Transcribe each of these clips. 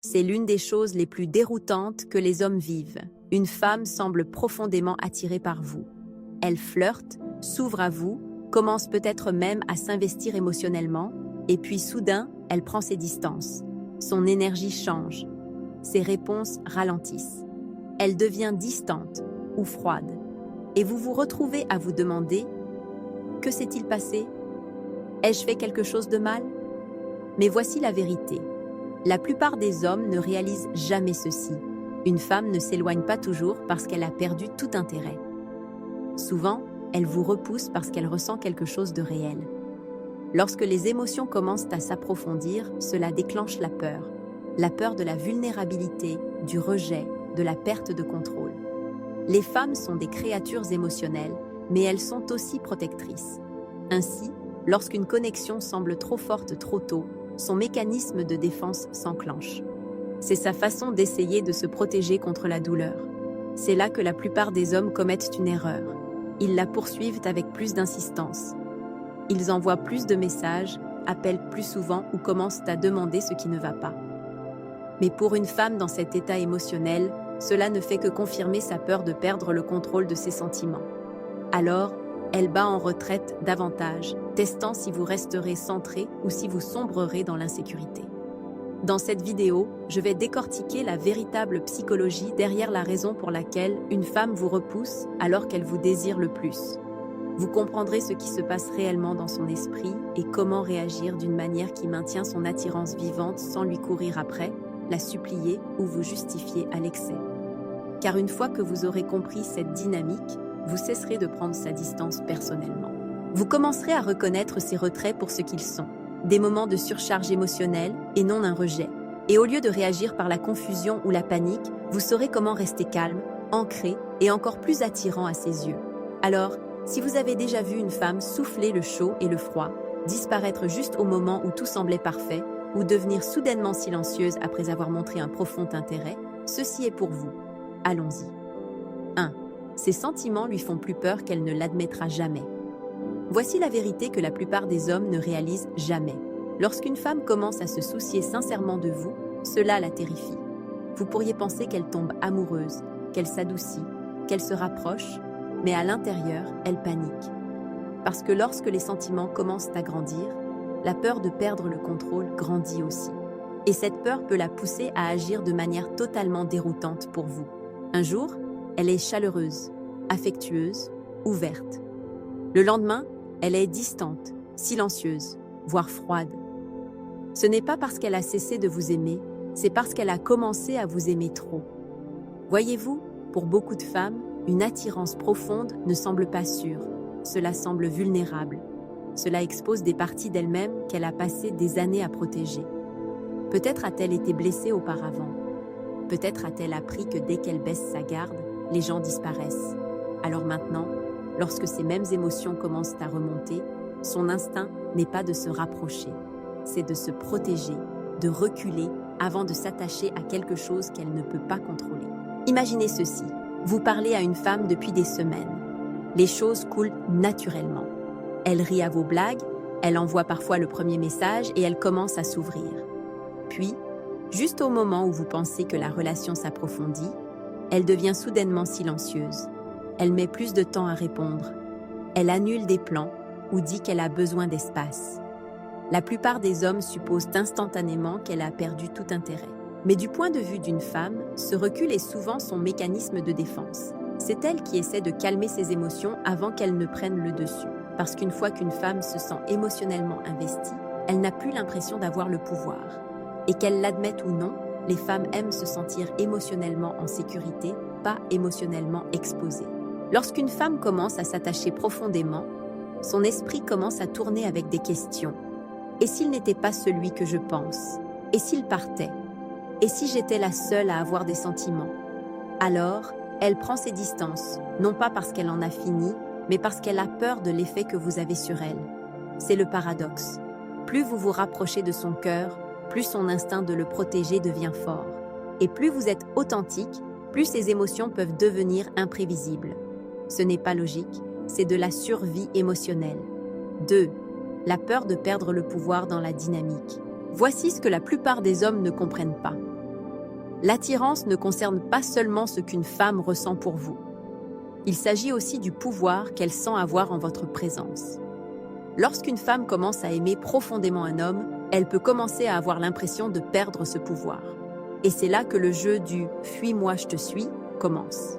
C'est l'une des choses les plus déroutantes que les hommes vivent. Une femme semble profondément attirée par vous. Elle flirte, s'ouvre à vous, commence peut-être même à s'investir émotionnellement, et puis soudain, elle prend ses distances. Son énergie change. Ses réponses ralentissent. Elle devient distante ou froide. Et vous vous retrouvez à vous demander « Que s'est-il passé? Ai-je fait quelque chose de mal ?» Mais voici la vérité. La plupart des hommes ne réalisent jamais ceci. Une femme ne s'éloigne pas toujours parce qu'elle a perdu tout intérêt. Souvent, elle vous repousse parce qu'elle ressent quelque chose de réel. Lorsque les émotions commencent à s'approfondir, cela déclenche la peur. La peur de la vulnérabilité, du rejet, de la perte de contrôle. Les femmes sont des créatures émotionnelles, mais elles sont aussi protectrices. Ainsi, lorsqu'une connexion semble trop forte trop tôt, son mécanisme de défense s'enclenche. C'est sa façon d'essayer de se protéger contre la douleur. C'est là que la plupart des hommes commettent une erreur. Ils la poursuivent avec plus d'insistance. Ils envoient plus de messages, appellent plus souvent ou commencent à demander ce qui ne va pas. Mais pour une femme dans cet état émotionnel, cela ne fait que confirmer sa peur de perdre le contrôle de ses sentiments. Alors, elle bat en retraite davantage, testant si vous resterez centré ou si vous sombrerez dans l'insécurité. Dans cette vidéo, je vais décortiquer la véritable psychologie derrière la raison pour laquelle une femme vous repousse alors qu'elle vous désire le plus. Vous comprendrez ce qui se passe réellement dans son esprit et comment réagir d'une manière qui maintient son attirance vivante sans lui courir après, la supplier ou vous justifier à l'excès. Car une fois que vous aurez compris cette dynamique, vous cesserez de prendre sa distance personnellement. Vous commencerez à reconnaître ces retraits pour ce qu'ils sont, des moments de surcharge émotionnelle et non un rejet. Et au lieu de réagir par la confusion ou la panique, vous saurez comment rester calme, ancré et encore plus attirant à ses yeux. Alors, si vous avez déjà vu une femme souffler le chaud et le froid, disparaître juste au moment où tout semblait parfait, ou devenir soudainement silencieuse après avoir montré un profond intérêt, ceci est pour vous. Allons-y. 1. Ses sentiments lui font plus peur qu'elle ne l'admettra jamais. Voici la vérité que la plupart des hommes ne réalisent jamais. Lorsqu'une femme commence à se soucier sincèrement de vous, cela la terrifie. Vous pourriez penser qu'elle tombe amoureuse, qu'elle s'adoucit, qu'elle se rapproche, mais à l'intérieur, elle panique. Parce que lorsque les sentiments commencent à grandir, la peur de perdre le contrôle grandit aussi. Et cette peur peut la pousser à agir de manière totalement déroutante pour vous. Un jour, elle est chaleureuse, affectueuse, ouverte. Le lendemain, elle est distante, silencieuse, voire froide. Ce n'est pas parce qu'elle a cessé de vous aimer, c'est parce qu'elle a commencé à vous aimer trop. Voyez-vous, pour beaucoup de femmes, une attirance profonde ne semble pas sûre, cela semble vulnérable. Cela expose des parties d'elle-même qu'elle a passé des années à protéger. Peut-être a-t-elle été blessée auparavant. Peut-être a-t-elle appris que dès qu'elle baisse sa garde, les gens disparaissent. Alors maintenant, lorsque ces mêmes émotions commencent à remonter, son instinct n'est pas de se rapprocher, c'est de se protéger, de reculer avant de s'attacher à quelque chose qu'elle ne peut pas contrôler. Imaginez ceci, vous parlez à une femme depuis des semaines. Les choses coulent naturellement. Elle rit à vos blagues, elle envoie parfois le premier message et elle commence à s'ouvrir. Puis, juste au moment où vous pensez que la relation s'approfondit, elle devient soudainement silencieuse. Elle met plus de temps à répondre. Elle annule des plans ou dit qu'elle a besoin d'espace. La plupart des hommes supposent instantanément qu'elle a perdu tout intérêt. Mais du point de vue d'une femme, ce recul est souvent son mécanisme de défense. C'est elle qui essaie de calmer ses émotions avant qu'elles ne prennent le dessus. Parce qu'une fois qu'une femme se sent émotionnellement investie, elle n'a plus l'impression d'avoir le pouvoir. Et qu'elle l'admette ou non, les femmes aiment se sentir émotionnellement en sécurité, pas émotionnellement exposée. Lorsqu'une femme commence à s'attacher profondément, son esprit commence à tourner avec des questions. Et s'il n'était pas celui que je pense? Et s'il partait? Et si j'étais la seule à avoir des sentiments? Alors, elle prend ses distances, non pas parce qu'elle en a fini, mais parce qu'elle a peur de l'effet que vous avez sur elle. C'est le paradoxe. Plus vous vous rapprochez de son cœur, plus son instinct de le protéger devient fort. Et plus vous êtes authentique, plus ses émotions peuvent devenir imprévisibles. Ce n'est pas logique, c'est de la survie émotionnelle. 2. La peur de perdre le pouvoir dans la dynamique. Voici ce que la plupart des hommes ne comprennent pas. L'attirance ne concerne pas seulement ce qu'une femme ressent pour vous. Il s'agit aussi du pouvoir qu'elle sent avoir en votre présence. Lorsqu'une femme commence à aimer profondément un homme, elle peut commencer à avoir l'impression de perdre ce pouvoir. Et c'est là que le jeu du « fuis-moi, je te suis » commence.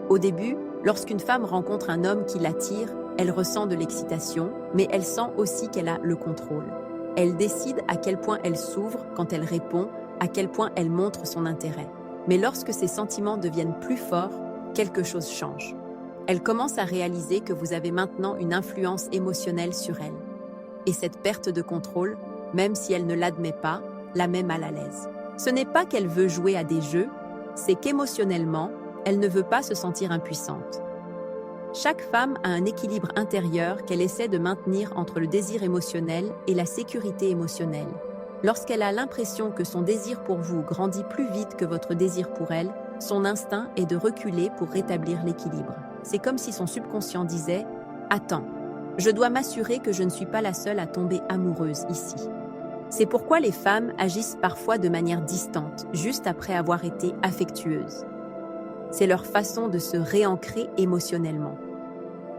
Au début, lorsqu'une femme rencontre un homme qui l'attire, elle ressent de l'excitation, mais elle sent aussi qu'elle a le contrôle. Elle décide à quel point elle s'ouvre quand elle répond, à quel point elle montre son intérêt. Mais lorsque ces sentiments deviennent plus forts, quelque chose change. Elle commence à réaliser que vous avez maintenant une influence émotionnelle sur elle. Et cette perte de contrôle, même si elle ne l'admet pas, la met mal à l'aise. Ce n'est pas qu'elle veut jouer à des jeux, c'est qu'émotionnellement, elle ne veut pas se sentir impuissante. Chaque femme a un équilibre intérieur qu'elle essaie de maintenir entre le désir émotionnel et la sécurité émotionnelle. Lorsqu'elle a l'impression que son désir pour vous grandit plus vite que votre désir pour elle, son instinct est de reculer pour rétablir l'équilibre. C'est comme si son subconscient disait « Attends, je dois m'assurer que je ne suis pas la seule à tomber amoureuse ici. » C'est pourquoi les femmes agissent parfois de manière distante, juste après avoir été affectueuses. C'est leur façon de se réancrer émotionnellement.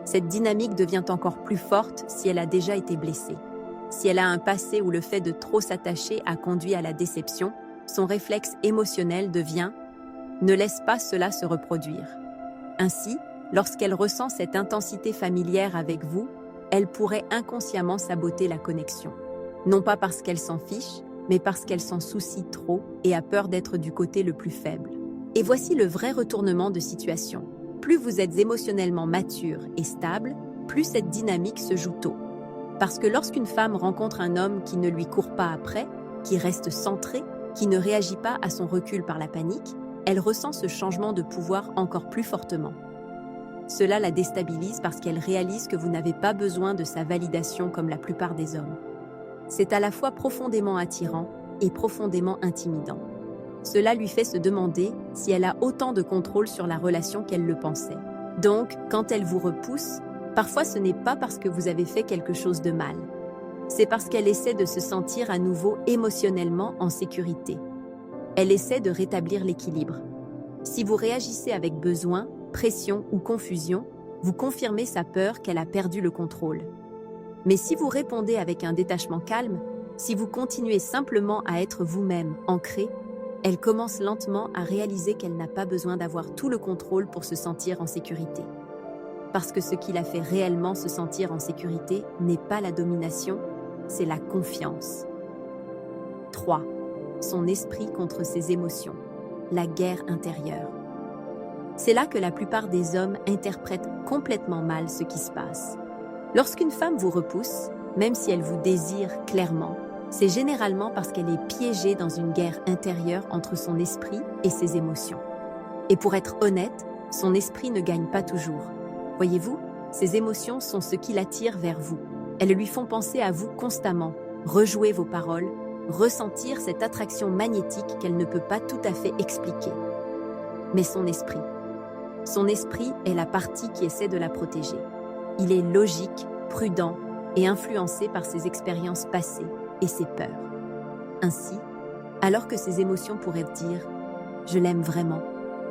Cette dynamique devient encore plus forte si elle a déjà été blessée. Si elle a un passé où le fait de trop s'attacher a conduit à la déception, son réflexe émotionnel devient « ne laisse pas cela se reproduire ». Ainsi, lorsqu'elle ressent cette intensité familière avec vous, elle pourrait inconsciemment saboter la connexion. Non pas parce qu'elle s'en fiche, mais parce qu'elle s'en soucie trop et a peur d'être du côté le plus faible. Et voici le vrai retournement de situation. Plus vous êtes émotionnellement mature et stable, plus cette dynamique se joue tôt. Parce que lorsqu'une femme rencontre un homme qui ne lui court pas après, qui reste centré, qui ne réagit pas à son recul par la panique, elle ressent ce changement de pouvoir encore plus fortement. Cela la déstabilise parce qu'elle réalise que vous n'avez pas besoin de sa validation comme la plupart des hommes. C'est à la fois profondément attirant et profondément intimidant. Cela lui fait se demander si elle a autant de contrôle sur la relation qu'elle le pensait. Donc, quand elle vous repousse, parfois ce n'est pas parce que vous avez fait quelque chose de mal. C'est parce qu'elle essaie de se sentir à nouveau émotionnellement en sécurité. Elle essaie de rétablir l'équilibre. Si vous réagissez avec besoin, pression ou confusion, vous confirmez sa peur qu'elle a perdu le contrôle. Mais si vous répondez avec un détachement calme, si vous continuez simplement à être vous-même, ancré, elle commence lentement à réaliser qu'elle n'a pas besoin d'avoir tout le contrôle pour se sentir en sécurité. Parce que ce qui la fait réellement se sentir en sécurité n'est pas la domination, c'est la confiance. 3. Son esprit contre ses émotions. La guerre intérieure. C'est là que la plupart des hommes interprètent complètement mal ce qui se passe. Lorsqu'une femme vous repousse, même si elle vous désire clairement, c'est généralement parce qu'elle est piégée dans une guerre intérieure entre son esprit et ses émotions. Et pour être honnête, son esprit ne gagne pas toujours. Voyez-vous, ses émotions sont ce qui l'attire vers vous. Elles lui font penser à vous constamment, rejouer vos paroles, ressentir cette attraction magnétique qu'elle ne peut pas tout à fait expliquer. Mais son esprit est la partie qui essaie de la protéger. Il est logique, prudent et influencé par ses expériences passées et ses peurs. Ainsi, alors que ses émotions pourraient dire « je l'aime vraiment »,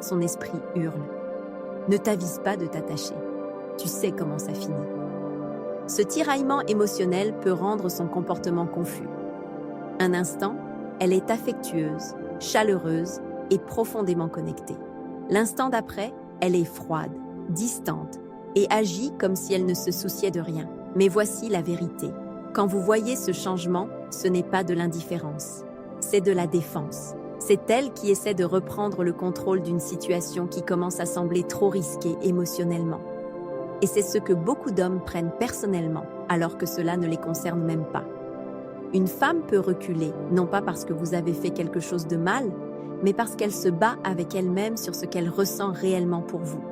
son esprit hurle « ne t'avise pas de t'attacher, tu sais comment ça finit ». Ce tiraillement émotionnel peut rendre son comportement confus. Un instant, elle est affectueuse, chaleureuse et profondément connectée. L'instant d'après, elle est froide, distante et agit comme si elle ne se souciait de rien. Mais voici la vérité. Quand vous voyez ce changement, ce n'est pas de l'indifférence, c'est de la défense. C'est elle qui essaie de reprendre le contrôle d'une situation qui commence à sembler trop risquée émotionnellement. Et c'est ce que beaucoup d'hommes prennent personnellement, alors que cela ne les concerne même pas. Une femme peut reculer, non pas parce que vous avez fait quelque chose de mal, mais parce qu'elle se bat avec elle-même sur ce qu'elle ressent réellement pour vous.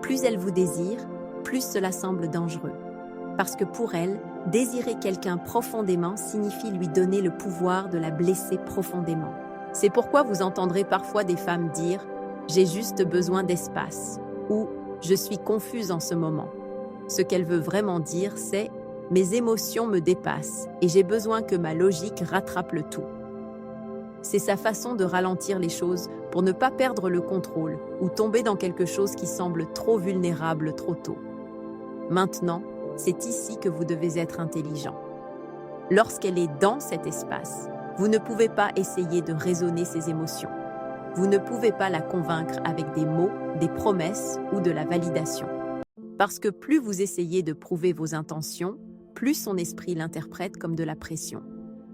Plus elle vous désire, plus cela semble dangereux. Parce que pour elle, désirer quelqu'un profondément signifie lui donner le pouvoir de la blesser profondément. C'est pourquoi vous entendrez parfois des femmes dire « j'ai juste besoin d'espace » ou « je suis confuse en ce moment ». Ce qu'elle veut vraiment dire, c'est « mes émotions me dépassent et j'ai besoin que ma logique rattrape le tout ». C'est sa façon de ralentir les choses pour ne pas perdre le contrôle ou tomber dans quelque chose qui semble trop vulnérable trop tôt. Maintenant, c'est ici que vous devez être intelligent. Lorsqu'elle est dans cet espace, vous ne pouvez pas essayer de raisonner ses émotions. Vous ne pouvez pas la convaincre avec des mots, des promesses ou de la validation. Parce que plus vous essayez de prouver vos intentions, plus son esprit l'interprète comme de la pression.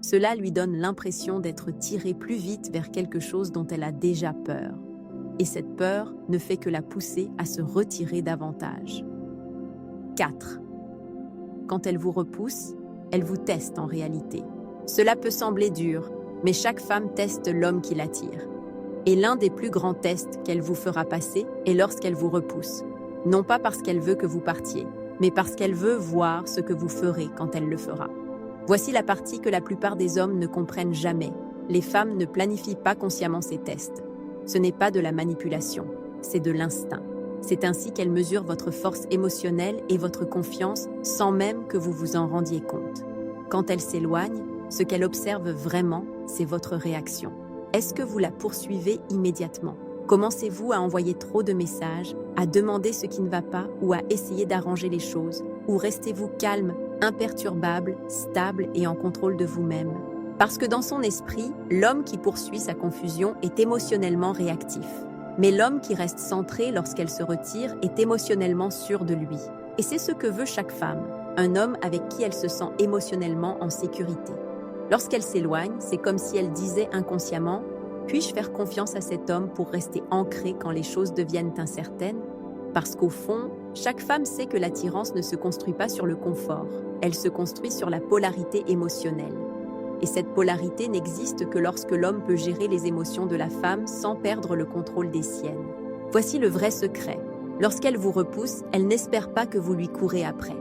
Cela lui donne l'impression d'être tiré plus vite vers quelque chose dont elle a déjà peur. Et cette peur ne fait que la pousser à se retirer davantage. 4. Quand elle vous repousse, elle vous teste en réalité. Cela peut sembler dur, mais chaque femme teste l'homme qui l'attire. Et l'un des plus grands tests qu'elle vous fera passer est lorsqu'elle vous repousse. Non pas parce qu'elle veut que vous partiez, mais parce qu'elle veut voir ce que vous ferez quand elle le fera. Voici la partie que la plupart des hommes ne comprennent jamais. Les femmes ne planifient pas consciemment ces tests. Ce n'est pas de la manipulation, c'est de l'instinct. C'est ainsi qu'elles mesurent votre force émotionnelle et votre confiance sans même que vous vous en rendiez compte. Quand elle s'éloigne, ce qu'elle observe vraiment, c'est votre réaction. Est-ce que vous la poursuivez immédiatement? Commencez-vous à envoyer trop de messages, à demander ce qui ne va pas ou à essayer d'arranger les choses? Ou restez-vous calme, imperturbable, stable et en contrôle de vous-même? Parce que dans son esprit, l'homme qui poursuit sa confusion est émotionnellement réactif. Mais l'homme qui reste centré lorsqu'elle se retire est émotionnellement sûr de lui. Et c'est ce que veut chaque femme, un homme avec qui elle se sent émotionnellement en sécurité. Lorsqu'elle s'éloigne, c'est comme si elle disait inconsciemment « Puis-je faire confiance à cet homme pour rester ancrée quand les choses deviennent incertaines ?» Parce qu'au fond, chaque femme sait que l'attirance ne se construit pas sur le confort, elle se construit sur la polarité émotionnelle. Et cette polarité n'existe que lorsque l'homme peut gérer les émotions de la femme sans perdre le contrôle des siennes. Voici le vrai secret. Lorsqu'elle vous repousse, elle n'espère pas que vous lui courez après.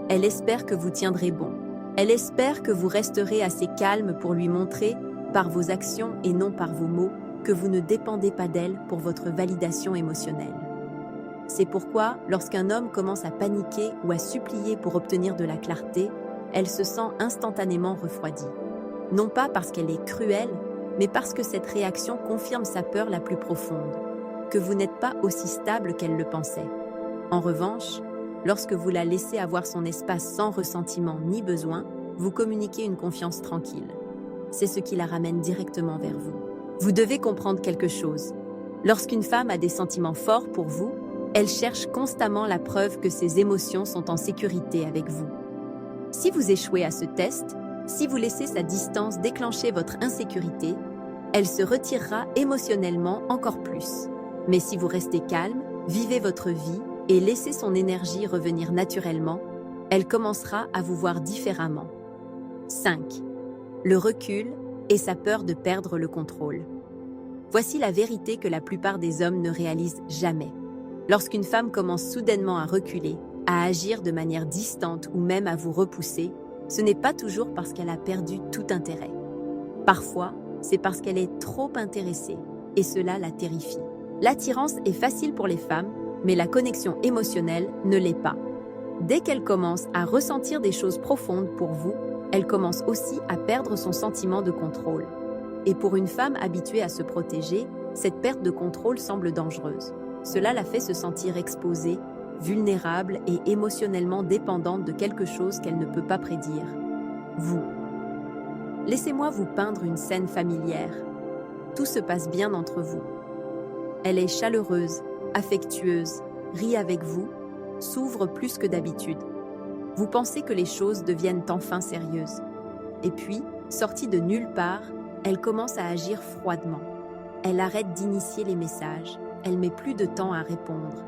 Elle espère que vous tiendrez bon. Elle espère que vous resterez assez calme pour lui montrer, par vos actions et non par vos mots, que vous ne dépendez pas d'elle pour votre validation émotionnelle. C'est pourquoi, lorsqu'un homme commence à paniquer ou à supplier pour obtenir de la clarté, elle se sent instantanément refroidie. Non pas parce qu'elle est cruelle, mais parce que cette réaction confirme sa peur la plus profonde, que vous n'êtes pas aussi stable qu'elle le pensait. En revanche, lorsque vous la laissez avoir son espace sans ressentiment ni besoin, vous communiquez une confiance tranquille. C'est ce qui la ramène directement vers vous. Vous devez comprendre quelque chose. Lorsqu'une femme a des sentiments forts pour vous, elle cherche constamment la preuve que ses émotions sont en sécurité avec vous. Si vous échouez à ce test, si vous laissez sa distance déclencher votre insécurité, elle se retirera émotionnellement encore plus. Mais si vous restez calme, vivez votre vie et laissez son énergie revenir naturellement, elle commencera à vous voir différemment. 5. Le recul et sa peur de perdre le contrôle. Voici la vérité que la plupart des hommes ne réalisent jamais. Lorsqu'une femme commence soudainement à reculer, à agir de manière distante ou même à vous repousser, ce n'est pas toujours parce qu'elle a perdu tout intérêt. Parfois, c'est parce qu'elle est trop intéressée, et cela la terrifie. L'attirance est facile pour les femmes, mais la connexion émotionnelle ne l'est pas. Dès qu'elle commence à ressentir des choses profondes pour vous, elle commence aussi à perdre son sentiment de contrôle. Et pour une femme habituée à se protéger, cette perte de contrôle semble dangereuse. Cela la fait se sentir exposée, vulnérable et émotionnellement dépendante de quelque chose qu'elle ne peut pas prédire. Vous. Laissez-moi vous peindre une scène familière. Tout se passe bien entre vous. Elle est chaleureuse, affectueuse, rit avec vous, s'ouvre plus que d'habitude. Vous pensez que les choses deviennent enfin sérieuses. Et puis, sortie de nulle part, elle commence à agir froidement. Elle arrête d'initier les messages, elle met plus de temps à répondre.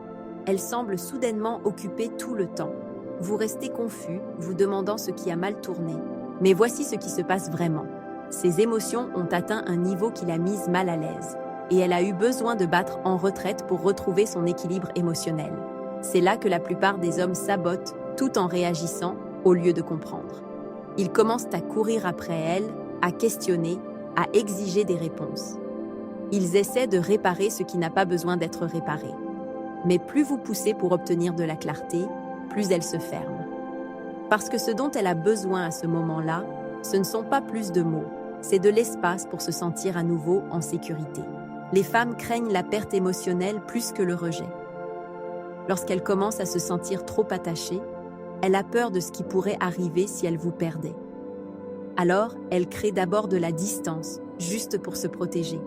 Elle semble soudainement occupée tout le temps. Vous restez confus, vous demandant ce qui a mal tourné. Mais voici ce qui se passe vraiment. Ses émotions ont atteint un niveau qui l'a mise mal à l'aise. Et elle a eu besoin de battre en retraite pour retrouver son équilibre émotionnel. C'est là que la plupart des hommes sabotent, tout en réagissant, au lieu de comprendre. Ils commencent à courir après elle, à questionner, à exiger des réponses. Ils essaient de réparer ce qui n'a pas besoin d'être réparé. Mais plus vous poussez pour obtenir de la clarté, plus elle se ferme. Parce que ce dont elle a besoin à ce moment-là, ce ne sont pas plus de mots, C'est de l'espace pour se sentir à nouveau en sécurité. Les femmes craignent la perte émotionnelle plus que le rejet. Lorsqu'elle commence à se sentir trop attachée, elle a peur de ce qui pourrait arriver si elle vous perdait. Alors, elle crée d'abord de la distance, juste pour se protéger.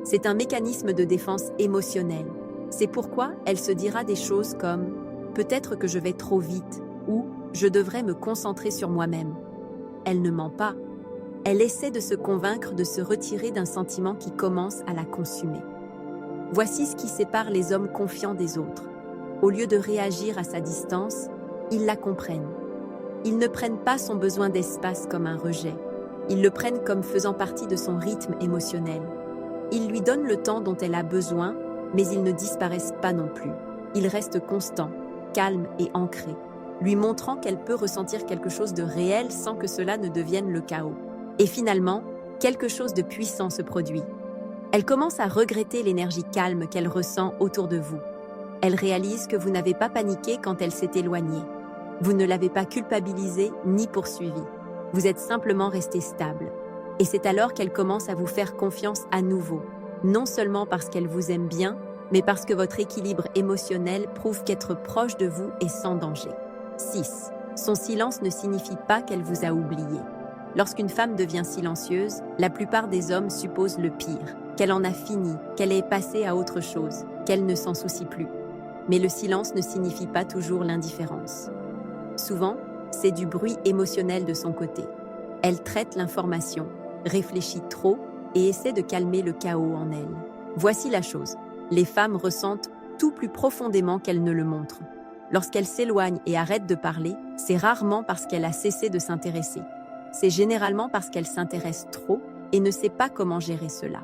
C'est un mécanisme de défense émotionnelle. C'est pourquoi elle se dira des choses comme « peut-être que je vais trop vite » ou « je devrais me concentrer sur moi-même ». Elle ne ment pas. Elle essaie de se convaincre de se retirer d'un sentiment qui commence à la consumer. Voici ce qui sépare les hommes confiants des autres. Au lieu de réagir à sa distance, ils la comprennent. Ils ne prennent pas son besoin d'espace comme un rejet. Ils le prennent comme faisant partie de son rythme émotionnel. Ils lui donnent le temps dont elle a besoin, mais ils ne disparaissent pas non plus. Ils restent constants, calmes et ancrés, lui montrant qu'elle peut ressentir quelque chose de réel sans que cela ne devienne le chaos. Et finalement, quelque chose de puissant se produit. Elle commence à regretter l'énergie calme qu'elle ressent autour de vous. Elle réalise que vous n'avez pas paniqué quand elle s'est éloignée. Vous ne l'avez pas culpabilisée ni poursuivie. Vous êtes simplement resté stable. Et c'est alors qu'elle commence à vous faire confiance à nouveau, non seulement parce qu'elle vous aime bien, mais parce que votre équilibre émotionnel prouve qu'être proche de vous est sans danger. 6. Son silence ne signifie pas qu'elle vous a oublié. Lorsqu'une femme devient silencieuse, la plupart des hommes supposent le pire, qu'elle en a fini, qu'elle est passée à autre chose, qu'elle ne s'en soucie plus. Mais le silence ne signifie pas toujours l'indifférence. Souvent, c'est du bruit émotionnel de son côté. Elle traite l'information, réfléchit trop et essaie de calmer le chaos en elle. Voici la chose, les femmes ressentent tout plus profondément qu'elles ne le montrent. Lorsqu'elle s'éloigne et arrête de parler, c'est rarement parce qu'elle a cessé de s'intéresser. C'est généralement parce qu'elle s'intéresse trop et ne sait pas comment gérer cela.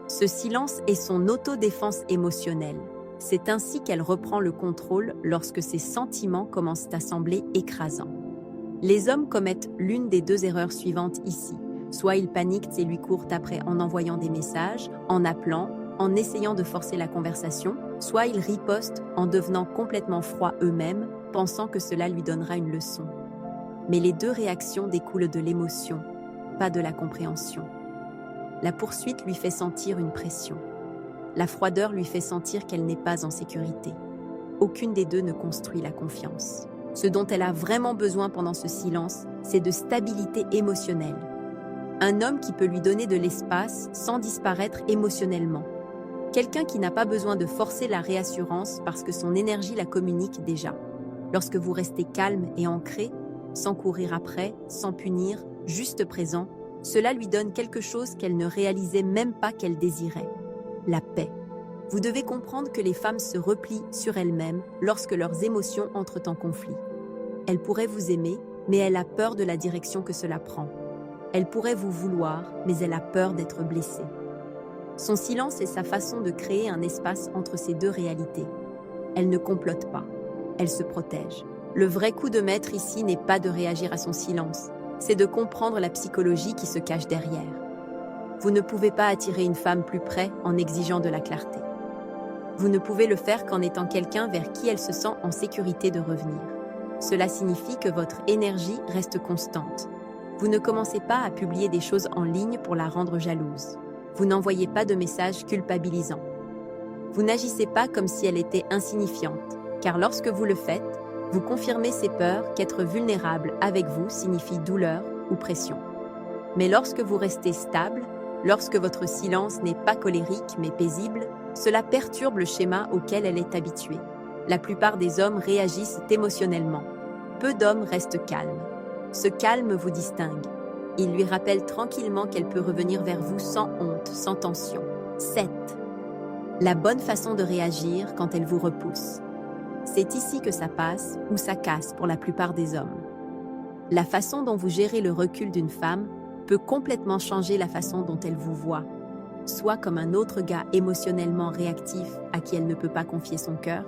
Ce silence est son autodéfense émotionnelle. C'est ainsi qu'elle reprend le contrôle lorsque ses sentiments commencent à sembler écrasants. Les hommes commettent l'une des deux erreurs suivantes ici. Soit ils paniquent et lui courent après en envoyant des messages, en appelant, en essayant de forcer la conversation, soit ils ripostent en devenant complètement froids eux-mêmes, pensant que cela lui donnera une leçon. Mais les deux réactions découlent de l'émotion, pas de la compréhension. La poursuite lui fait sentir une pression. La froideur lui fait sentir qu'elle n'est pas en sécurité. Aucune des deux ne construit la confiance. Ce dont elle a vraiment besoin pendant ce silence, c'est de stabilité émotionnelle. Un homme qui peut lui donner de l'espace sans disparaître émotionnellement. Quelqu'un qui n'a pas besoin de forcer la réassurance parce que son énergie la communique déjà. Lorsque vous restez calme et ancré, sans courir après, sans punir, juste présent, cela lui donne quelque chose qu'elle ne réalisait même pas qu'elle désirait. La paix. Vous devez comprendre que les femmes se replient sur elles-mêmes lorsque leurs émotions entrent en conflit. Elle pourrait vous aimer, mais elle a peur de la direction que cela prend. Elle pourrait vous vouloir, mais elle a peur d'être blessée. Son silence est sa façon de créer un espace entre ces deux réalités. Elle ne complote pas, elle se protège. Le vrai coup de maître ici n'est pas de réagir à son silence, c'est de comprendre la psychologie qui se cache derrière. Vous ne pouvez pas attirer une femme plus près en exigeant de la clarté. Vous ne pouvez le faire qu'en étant quelqu'un vers qui elle se sent en sécurité de revenir. Cela signifie que votre énergie reste constante. Vous ne commencez pas à publier des choses en ligne pour la rendre jalouse. Vous n'envoyez pas de messages culpabilisants. Vous n'agissez pas comme si elle était insignifiante, car lorsque vous le faites, vous confirmez ses peurs qu'être vulnérable avec vous signifie douleur ou pression. Mais lorsque vous restez stable, lorsque votre silence n'est pas colérique mais paisible, cela perturbe le schéma auquel elle est habituée. La plupart des hommes réagissent émotionnellement. Peu d'hommes restent calmes. Ce calme vous distingue. Il lui rappelle tranquillement qu'elle peut revenir vers vous sans honte, sans tension. 7. La bonne façon de réagir quand elle vous repousse. C'est ici que ça passe ou ça casse pour la plupart des hommes. La façon dont vous gérez le recul d'une femme peut complètement changer la façon dont elle vous voit, soit comme un autre gars émotionnellement réactif à qui elle ne peut pas confier son cœur,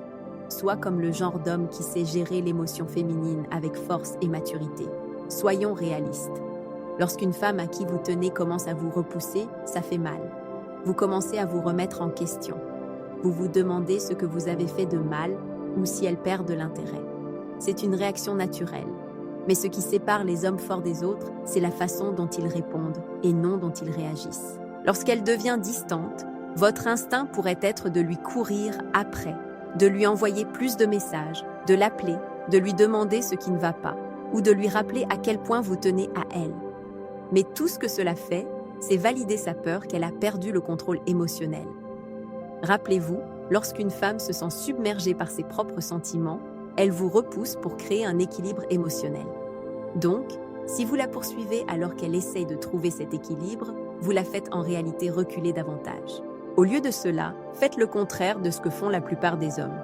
soit comme le genre d'homme qui sait gérer l'émotion féminine avec force et maturité. Soyons réalistes. Lorsqu'une femme à qui vous tenez commence à vous repousser, ça fait mal. Vous commencez à vous remettre en question. Vous vous demandez ce que vous avez fait de mal ou si elle perd de l'intérêt. C'est une réaction naturelle. Mais ce qui sépare les hommes forts des autres, c'est la façon dont ils répondent et non dont ils réagissent. Lorsqu'elle devient distante, votre instinct pourrait être de lui courir après, de lui envoyer plus de messages, de l'appeler, de lui demander ce qui ne va pas, ou de lui rappeler à quel point vous tenez à elle. Mais tout ce que cela fait, c'est valider sa peur qu'elle a perdu le contrôle émotionnel. Rappelez-vous, lorsqu'une femme se sent submergée par ses propres sentiments, elle vous repousse pour créer un équilibre émotionnel. Donc, si vous la poursuivez alors qu'elle essaye de trouver cet équilibre, vous la faites en réalité reculer davantage. Au lieu de cela, faites le contraire de ce que font la plupart des hommes.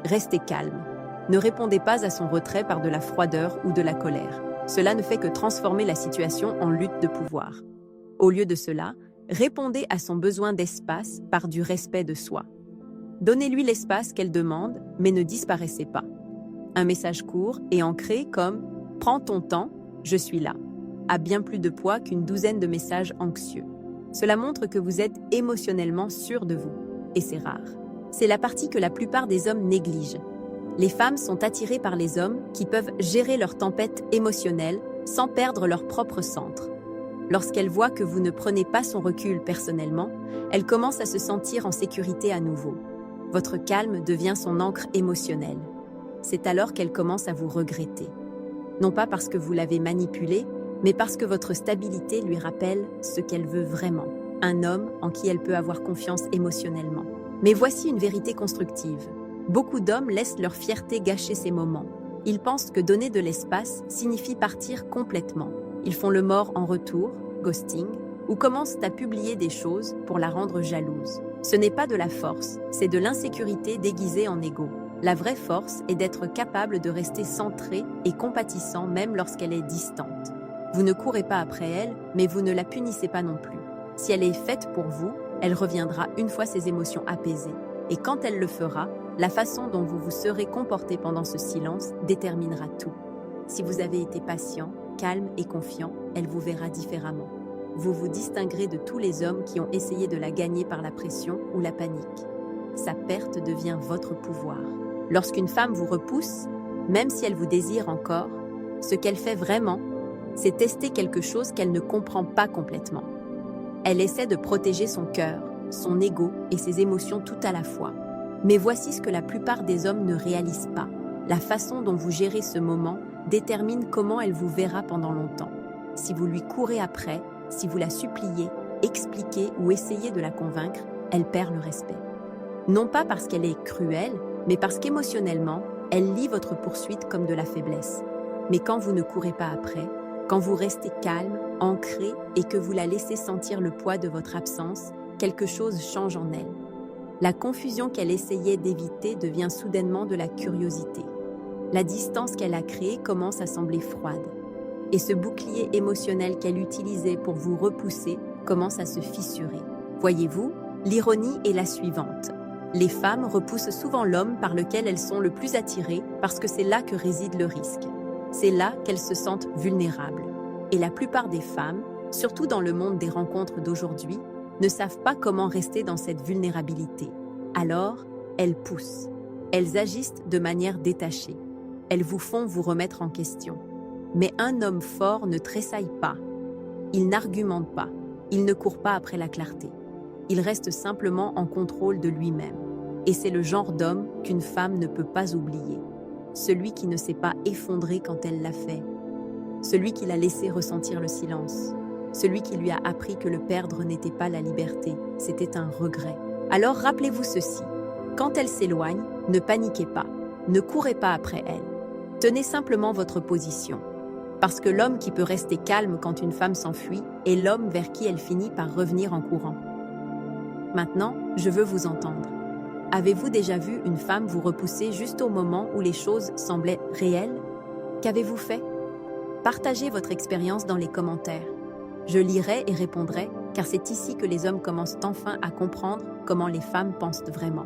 Restez calme. Ne répondez pas à son retrait par de la froideur ou de la colère. Cela ne fait que transformer la situation en lutte de pouvoir. Au lieu de cela, répondez à son besoin d'espace par du respect de soi. Donnez-lui l'espace qu'elle demande, mais ne disparaissez pas. Un message court et ancré comme « Prends ton temps, je suis là » a bien plus de poids qu'une douzaine de messages anxieux. Cela montre que vous êtes émotionnellement sûr de vous, et c'est rare. C'est la partie que la plupart des hommes négligent. Les femmes sont attirées par les hommes qui peuvent gérer leur tempête émotionnelle sans perdre leur propre centre. Lorsqu'elle voit que vous ne prenez pas son recul personnellement, elle commence à se sentir en sécurité à nouveau. Votre calme devient son ancre émotionnelle. C'est alors qu'elle commence à vous regretter. Non pas parce que vous l'avez manipulée, mais parce que votre stabilité lui rappelle ce qu'elle veut vraiment, un homme en qui elle peut avoir confiance émotionnellement. Mais voici une vérité constructive. Beaucoup d'hommes laissent leur fierté gâcher ces moments. Ils pensent que donner de l'espace signifie partir complètement. Ils font le mort en retour, ghosting, ou commencent à publier des choses pour la rendre jalouse. Ce n'est pas de la force, c'est de l'insécurité déguisée en ego. La vraie force est d'être capable de rester centré et compatissant même lorsqu'elle est distante. Vous ne courez pas après elle, mais vous ne la punissez pas non plus. Si elle est faite pour vous, elle reviendra une fois ses émotions apaisées. Et quand elle le fera, la façon dont vous vous serez comporté pendant ce silence déterminera tout. Si vous avez été patient, calme et confiant, elle vous verra différemment. Vous vous distinguerez de tous les hommes qui ont essayé de la gagner par la pression ou la panique. Sa perte devient votre pouvoir. Lorsqu'une femme vous repousse, même si elle vous désire encore, ce qu'elle fait vraiment, c'est tester quelque chose qu'elle ne comprend pas complètement. Elle essaie de protéger son cœur, son ego et ses émotions tout à la fois. Mais voici ce que la plupart des hommes ne réalisent pas. La façon dont vous gérez ce moment détermine comment elle vous verra pendant longtemps. Si vous lui courez après, si vous la suppliez, expliquez ou essayez de la convaincre, elle perd le respect. Non pas parce qu'elle est cruelle, mais parce qu'émotionnellement, elle lit votre poursuite comme de la faiblesse. Mais quand vous ne courez pas après, quand vous restez calme, ancré et que vous la laissez sentir le poids de votre absence, quelque chose change en elle. La confusion qu'elle essayait d'éviter devient soudainement de la curiosité. La distance qu'elle a créée commence à sembler froide. Et ce bouclier émotionnel qu'elle utilisait pour vous repousser commence à se fissurer. Voyez-vous, l'ironie est la suivante. Les femmes repoussent souvent l'homme par lequel elles sont le plus attirées parce que c'est là que réside le risque. C'est là qu'elles se sentent vulnérables. Et la plupart des femmes, surtout dans le monde des rencontres d'aujourd'hui, ne savent pas comment rester dans cette vulnérabilité. Alors, elles poussent. Elles agissent de manière détachée. Elles vous font vous remettre en question. Mais un homme fort ne tressaille pas. Il n'argumente pas. Il ne court pas après la clarté. Il reste simplement en contrôle de lui-même. Et c'est le genre d'homme qu'une femme ne peut pas oublier. Celui qui ne s'est pas effondré quand elle l'a fait. Celui qui l'a laissé ressentir le silence. Celui qui lui a appris que le perdre n'était pas la liberté, c'était un regret. Alors rappelez-vous ceci. Quand elle s'éloigne, ne paniquez pas. Ne courez pas après elle. Tenez simplement votre position. Parce que l'homme qui peut rester calme quand une femme s'enfuit est l'homme vers qui elle finit par revenir en courant. Maintenant, je veux vous entendre. Avez-vous déjà vu une femme vous repousser juste au moment où les choses semblaient réelles? Qu'avez-vous fait? Partagez votre expérience dans les commentaires. Je lirai et répondrai, car c'est ici que les hommes commencent enfin à comprendre comment les femmes pensent vraiment.